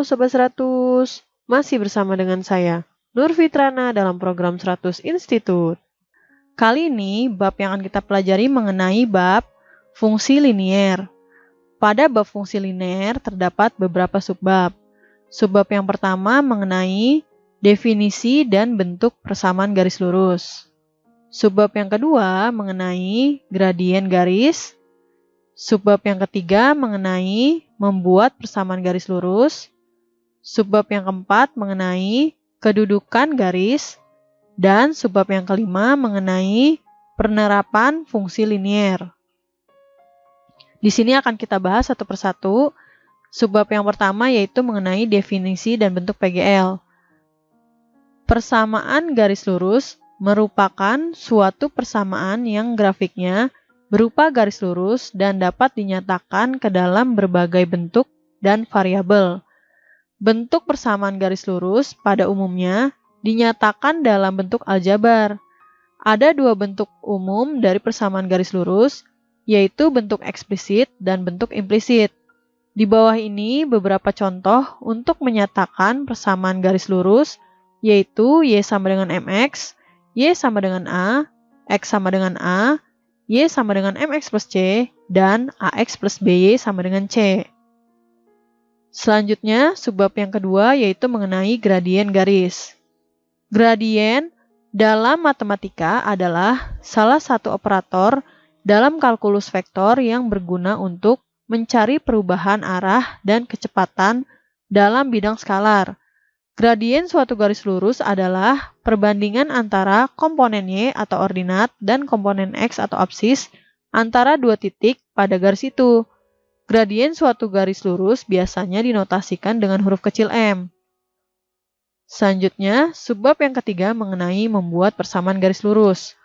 Sobat 100, masih bersama dengan saya, Nur Fitrana dalam program 100 Institute. Kali ini, bab yang akan kita pelajari mengenai bab fungsi linier. Pada bab fungsi linier terdapat beberapa subbab. Subbab yang pertama mengenai definisi dan bentuk persamaan garis lurus. Subbab yang kedua mengenai gradien garis. Subbab yang ketiga mengenai membuat persamaan garis lurus. Subbab yang keempat mengenai kedudukan garis. Dan subbab yang kelima mengenai penerapan fungsi linier. Di sini akan kita bahas satu persatu. Subbab yang pertama yaitu mengenai definisi dan bentuk PGL. Persamaan garis lurus merupakan suatu persamaan yang grafiknya berupa garis lurus dan dapat dinyatakan ke dalam berbagai bentuk dan variabel. Bentuk persamaan garis lurus pada umumnya dinyatakan dalam bentuk aljabar. Ada dua bentuk umum dari persamaan garis lurus, yaitu bentuk eksplisit dan bentuk implisit. Di bawah ini beberapa contoh untuk menyatakan persamaan garis lurus, yaitu Y sama dengan MX, Y sama dengan A, X sama dengan A, Y sama dengan MX plus C, dan AX plus BY sama dengan C. Selanjutnya, subbab yang kedua yaitu mengenai gradien garis. Gradien dalam matematika adalah salah satu operator dalam kalkulus vektor yang berguna untuk mencari perubahan arah dan kecepatan dalam bidang skalar. Gradien suatu garis lurus adalah perbandingan antara komponen Y atau ordinat dan komponen X atau absis antara dua titik pada garis itu. Gradien suatu garis lurus biasanya dinotasikan dengan huruf kecil m. Selanjutnya, subbab yang ketiga mengenai membuat persamaan garis lurus.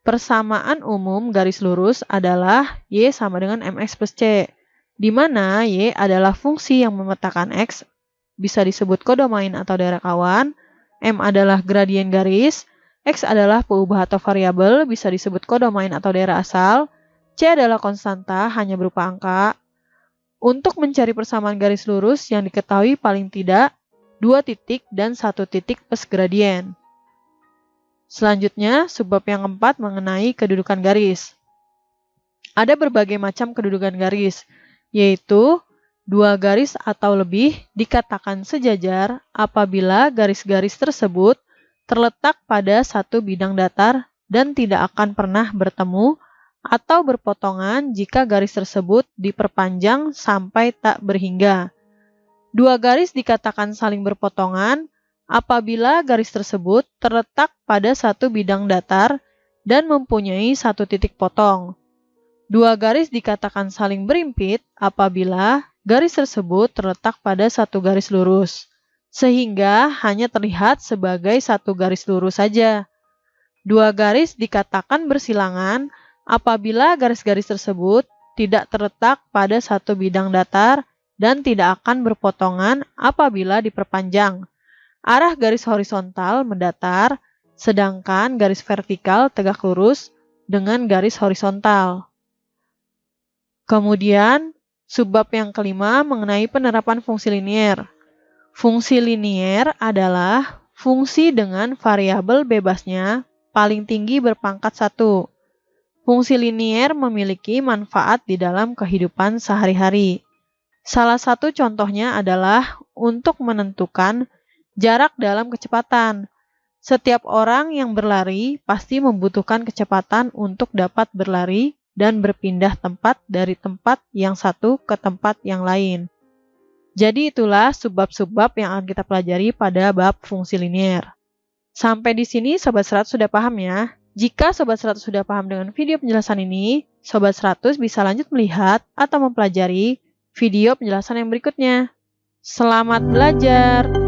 Persamaan umum garis lurus adalah Y sama dengan MX plus C, di mana Y adalah fungsi yang memetakan X, bisa disebut kodomain atau daerah kawan, M adalah gradien garis, X adalah peubah atau variabel, bisa disebut kodomain atau daerah asal, C adalah konstanta, hanya berupa angka. Untuk mencari persamaan garis lurus yang diketahui paling tidak 2 titik dan 1 titik plus gradien. Selanjutnya, subbab yang keempat mengenai kedudukan garis. Ada berbagai macam kedudukan garis, yaitu 2 garis atau lebih dikatakan sejajar apabila garis-garis tersebut terletak pada satu bidang datar dan tidak akan pernah bertemu atau berpotongan jika garis tersebut diperpanjang sampai tak berhingga. 2 garis dikatakan saling berpotongan apabila garis tersebut terletak pada satu bidang datar dan mempunyai 1 titik potong. 2 garis dikatakan saling berimpit apabila garis tersebut terletak pada satu garis lurus, sehingga hanya terlihat sebagai satu garis lurus saja. 2 garis dikatakan bersilangan apabila garis-garis tersebut tidak terletak pada satu bidang datar dan tidak akan berpotongan apabila diperpanjang. Arah garis horizontal mendatar, sedangkan garis vertikal tegak lurus dengan garis horizontal. Kemudian, subbab yang kelima mengenai penerapan fungsi linier. Fungsi linier adalah fungsi dengan variabel bebasnya paling tinggi berpangkat 1. Fungsi linier memiliki manfaat di dalam kehidupan sehari-hari. Salah satu contohnya adalah untuk menentukan jarak dalam kecepatan. Setiap orang yang berlari pasti membutuhkan kecepatan untuk dapat berlari dan berpindah tempat dari tempat yang satu ke tempat yang lain. Jadi itulah subbab-subbab yang akan kita pelajari pada bab fungsi linier. Sampai di sini Sobat 100 sudah paham ya? Jika Sobat 100 sudah paham dengan video penjelasan ini, Sobat 100 bisa lanjut melihat atau mempelajari video penjelasan yang berikutnya. Selamat belajar!